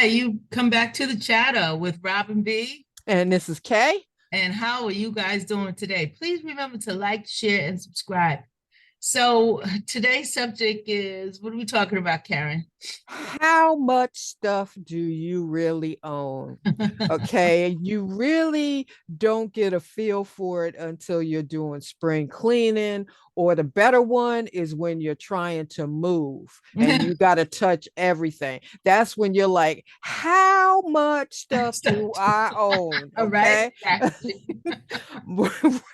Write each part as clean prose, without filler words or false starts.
Hi, you come back to the chatter with Robin B. And this is Kay. And how are you guys doing today? Please remember to like, share, and subscribe. So today's subject is what are we talking about, Karen? How much stuff do you really own? Okay, you really don't get a feel for it until you're doing spring cleaning, or the better one is when you're trying to move and you got to touch everything. That's when you're like, how much stuff do I own? All right, Okay. exactly.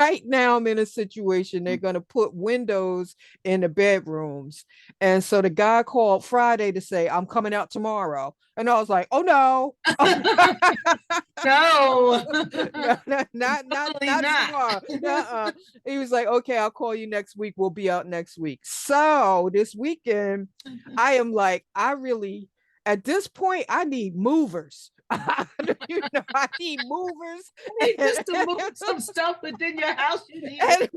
Right now, I'm in a situation, they're going to put windows in the bedrooms. And so the guy called Friday to say, I'm coming out tomorrow. And I was like, oh no. No, Yeah, not not. tomorrow. He was like, okay, I'll call you next week. We'll be out next week. So this weekend, I am like, I really, at this point, I need movers. I need movers Just to move some stuff within your house, you need and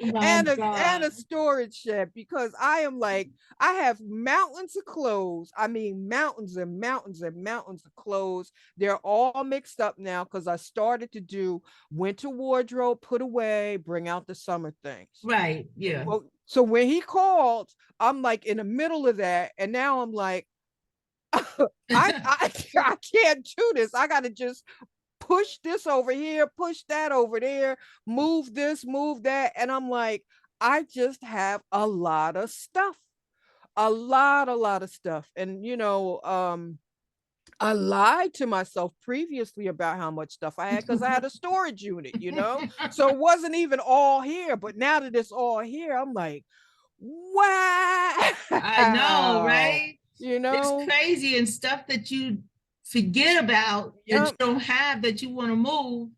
oh my and God. a storage shed, because I am like, I have mountains of clothes. I mean, mountains and mountains and mountains of clothes. They're all mixed up now because I started to do winter wardrobe, put away, bring out the summer things. Right, yeah. Well, so when he called, I'm like in the middle of that, and now I'm like, I can't do this. I got to just push this over here, push that over there, move this, move that. And I'm like, I just have a lot of stuff, a lot of stuff. And, I lied to myself previously about how much stuff I had because I had a storage unit. So it wasn't even all here. But now that it's all here, I'm like, I know, wow. right? You It's know, crazy and stuff that you forget about that you yep, don't have that you want to move.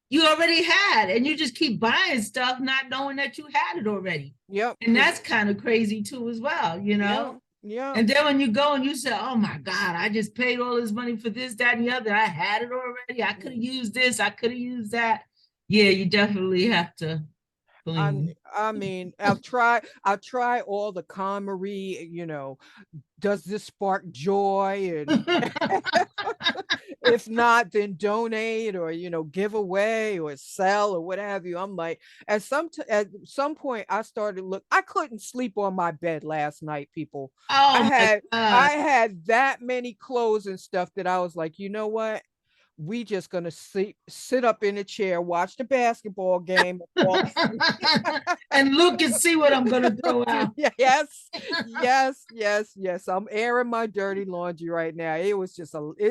You already had, and you just keep buying stuff, not knowing that you had it already. yep, And because, that's kind of crazy too, as well, yep, yep. And then when you go and you say, "Oh my God, I just paid all this money for this, that, and the other. I had it already. I could have used this. I could have used that." Yeah, you definitely have to I clean. I mean, I've tried all the KonMari, does this spark joy? And if not, then donate, or give away or sell or what have you. I'm like, at some point I started look, I couldn't sleep on my bed last night, people. I Oh my had God. I had that many clothes and stuff that I was like, you know what? We just gonna sit up in a chair, watch the basketball game, and fall asleep. And look and see what I'm gonna throw out. Yes, yes, yes, yes. I'm airing my dirty laundry right now. It's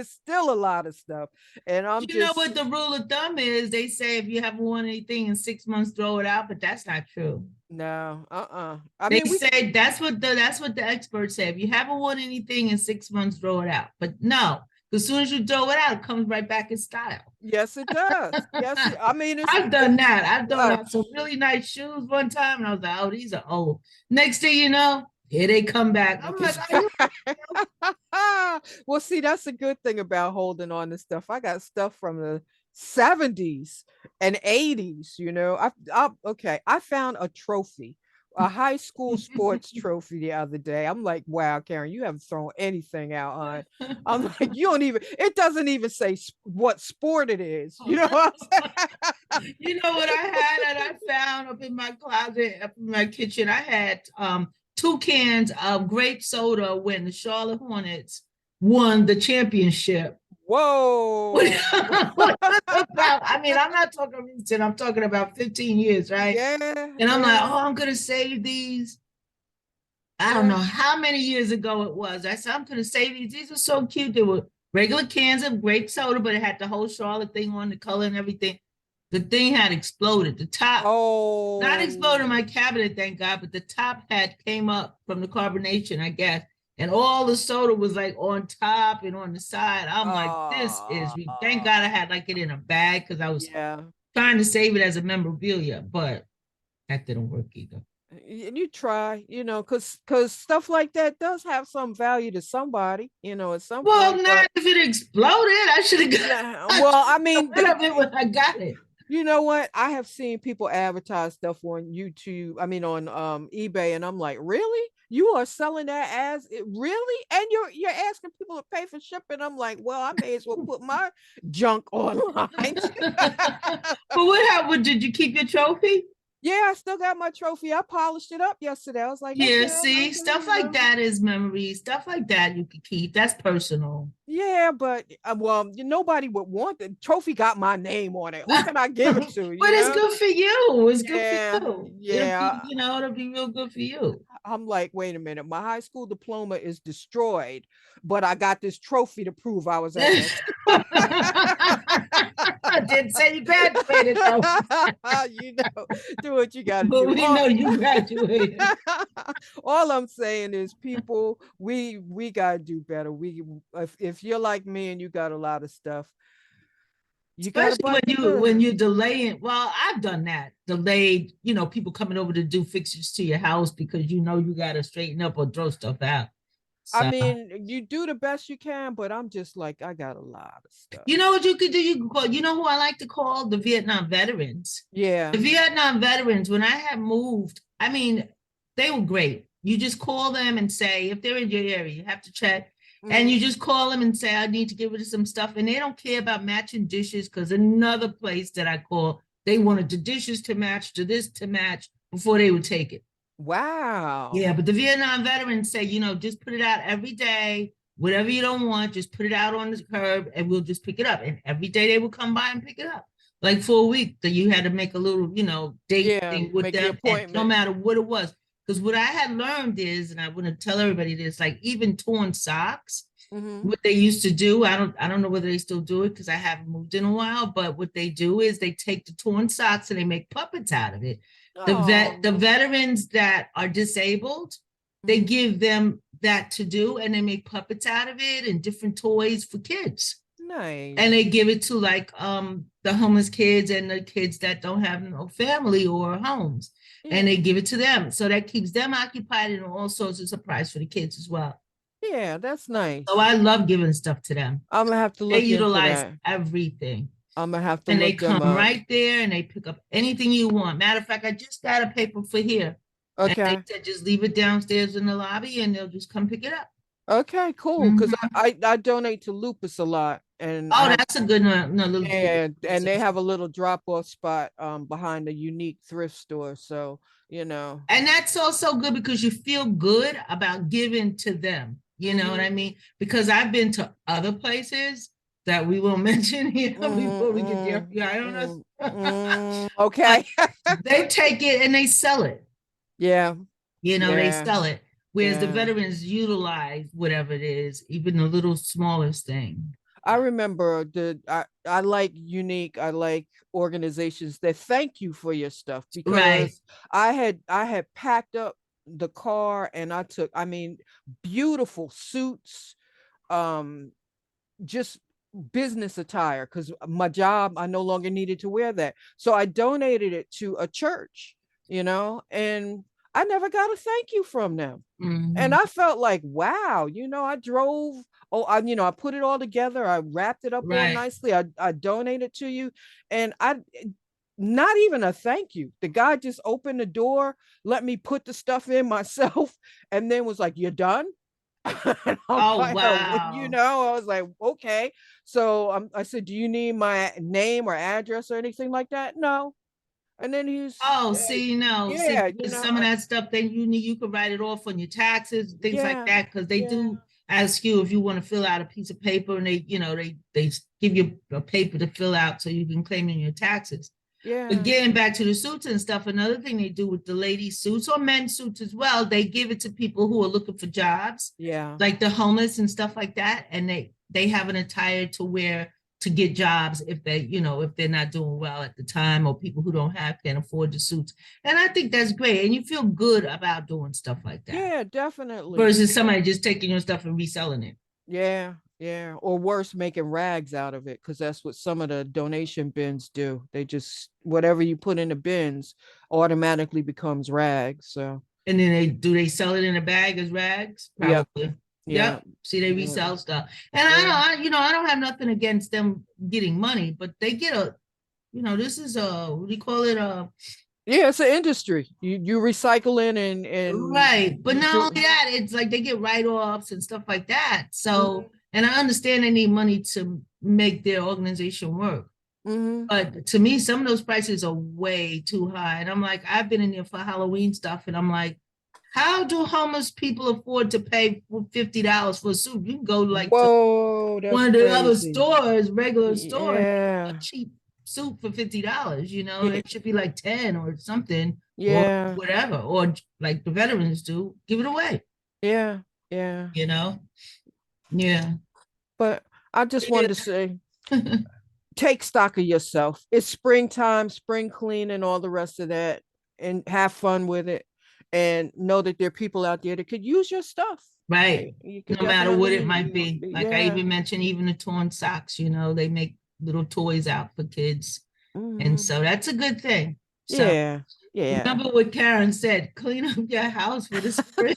still a lot of stuff. And I'm You know just, what the rule of thumb is? They say if you haven't won anything in 6 months, throw it out, but that's not true. no, I They mean, say that's what the experts say. If you haven't won anything in 6 months, throw it out. But no, as soon as you throw it out, it comes right back in style. yes, it does. Yes, I mean, I've done that. I've thrown uh, out some really nice shoes one time, and I was like, "Oh, these are old." Next thing you know, here they come back. I'm like, "Are you?" well, see, that's a good thing about holding on to stuff. I got stuff from the 70s and 80s. Okay, I found a trophy, a high school sports trophy the other day. I'm like, wow, Karen, you haven't thrown anything out, hon. I'm like, you don't even, it doesn't even say what sport it is. You know what I'm You know what I had and I found up in my closet, up in my kitchen? I had 2 cans of grape soda when the Charlotte Hornets won the championship. Whoa. I mean, I'm not talking recent, I'm talking about 15 years, right? Yeah, And I'm like, yeah, oh, I'm gonna save these. I don't yeah. know how many years ago it was. I said, I'm gonna save these. These are so cute. They were regular cans of grape soda, but it had the whole Charlotte thing on the color and everything. The thing had exploded. The top, not exploded in Oh, my cabinet, thank God, but the top had came up from the carbonation, I guess. And all the soda was like on top and on the side. I'm like, this is, thank God I had like it in a bag because I was yeah. trying to save it as a memorabilia, but that didn't work either. And you try, because stuff like that does have some value to somebody, at some Well, point. not But if it exploded. I should have got, nah, I well, should I have got mean, rid of it when I got it. You know what? I have seen people advertise stuff on YouTube, I mean on eBay, and I'm like, really? You are selling that as it really? And you're asking people to pay for shipping. I'm like, well, I may as well put my junk online. But what happened? Did you keep your trophy? Yeah, I still got my trophy. I polished it up yesterday. I was like, Yeah, okay, see, okay, stuff like that is memories. Stuff like that you could keep. That's personal. Yeah, but well, nobody would want the trophy. Got my name on it. Who can I give it But to? it's good for you. It's good for Yeah, you. It'll be, yeah. it'll be real good for you. I'm like, wait a minute, my high school diploma is destroyed, but I got this trophy to prove I was at that. I didn't say you graduated though, You know, do what you got to but do. we know you graduated. All I'm saying is, people, we gotta do better. If you're like me and you got a lot of stuff, you gotta Especially bite the when bullet. you're delaying. Well, I've done that. Delayed, people coming over to do fixtures to your house because you know you gotta straighten up or throw stuff out. I So mean, you do the best you can, but I'm just like, I got a lot of stuff. you know what you could do? You could call, who I like to call? The Vietnam veterans. The Yeah. Vietnam veterans, when I had moved, I mean, they were great. You just call them and say, if they're in your area, you have to check. And you just call them and say, I need to get rid of some stuff. And they don't care about matching dishes because another place that I call, they wanted the dishes to match, to this to match before they would take it. Wow. Yeah, but the Vietnam veterans say, just put it out every day. Whatever you don't want, just put it out on the curb and we'll just pick it up. And every day they would come by and pick it up. Like for a week that you had to make a little, date Yeah, thing with make the them, and no appointment. matter what it was. Because what I had learned is, and I want to tell everybody this, like even torn socks, what they used to do, I don't know whether they still do it because I haven't moved in a while, but what they do is they take the torn socks and they make puppets out of it. The Oh, veterans that are disabled, they give them that to do and they make puppets out of it and different toys for kids. And nice. they give it to like the homeless kids and the kids that don't have no family or homes. And Yeah. they give it to them. So that keeps them occupied and also is a surprise for the kids as well. Yeah, that's So nice. I love giving stuff to them. I'm gonna have to They look into utilize that. everything. I'm gonna have to And they look them come up. right there and they pick up anything you want. Matter of fact, I just got a paper for here. And they Okay. said just leave it downstairs in the lobby and they'll just come pick it up. Okay, cool. Because Mhm. I donate to Lupus a lot, and I Oh, have, that's a good one. No, little and they have a little drop off spot behind a unique thrift store. So, and that's also good because you feel good about giving to them. You know what I mean? Because I've been to other places that we will mention here before we get there. Yeah, I don't know. Okay. They take it and they sell it. Yeah. They Yeah. sell it. Whereas the Yeah. veterans utilize whatever it is, even the little smallest thing. I remember I like unique, I like organizations that thank you for your stuff, Right. because I had packed up the car and I took, I mean, beautiful suits, um just business attire, because my job, I no longer needed to wear that. So I donated it to a church, and I never got a thank you from them. And Mhm. I felt like, wow, I drove, I put it all together. I wrapped it up all Right. nicely. I donated to you. And not even a thank you. The guy just opened the door, let me put the stuff in myself, and then was like, "You're done?" And I'm Oh, like, "Oh, wow. I was like, okay." So I said, "Do you need my name or address or anything like that?" No. And then Oh, see, no, see, yeah, because some of that stuff, then you could write it off on your taxes, things like yeah, that, because they yeah, do ask you if you want to fill out a piece of paper and they give you a paper to fill out so you can claim in your taxes. But yeah, getting back to the suits and stuff, another thing they do with the ladies' suits or men's suits as well, they give it to people who are looking for jobs, yeah. like the homeless and stuff like that, and they have an attire to wear to get jobs if if they're not doing well at the time or people who don't have can't afford the suits. And I think that's great, and you feel good about doing stuff like that Yeah, definitely. versus somebody just taking your stuff and reselling it. Yeah, yeah. Or worse, making rags out of it, because that's what some of the donation bins do. They just, whatever you put in the bins automatically becomes rags. So, And then they sell it in a bag as rags? yep, Probably. yeah, Yep. See, they yeah, resell stuff. And yeah. I don't have nothing against them getting money, but they get this is what do you call it? Yeah, it's an industry. You recycling and Right. But you not do. only that, it's like they get write-offs and stuff like that. So, Mhm, and I understand they need money to make their organization work. mhm. But to me, some of those prices are way too high. And I'm like, I've been in there for Halloween stuff, and I'm like, how do homeless people afford to pay $50 for a suit? You can go like to Whoa, that's one of the other crazy. stores, regular stores, a Yeah, cheap suit for $50. yeah, It should be like 10 or something, or yeah, whatever, or like the veterans do, give it away, yeah, yeah. you know? Yeah. But I just wanted to Yeah. say, take stock of yourself. It's springtime, spring clean, and all the rest of that, and have fun with it. And know that there are people out there that could use your stuff. Right. You could No matter what it definitely, might be. Like I yeah. even mentioned, even the torn socks, they make little toys out for kids. And Mhm. so that's a good thing. So Yeah, yeah. remember what Karen said, clean up your house for the spring.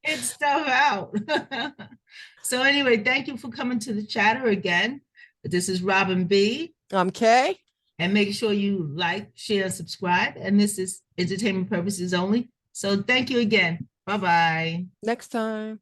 Get stuff out. So anyway, thank you for coming to the chatter again. This is Robin B. I'm Kay. And make sure you like, share, and subscribe. And this is entertainment purposes only. So thank you again. Bye-bye. Next time.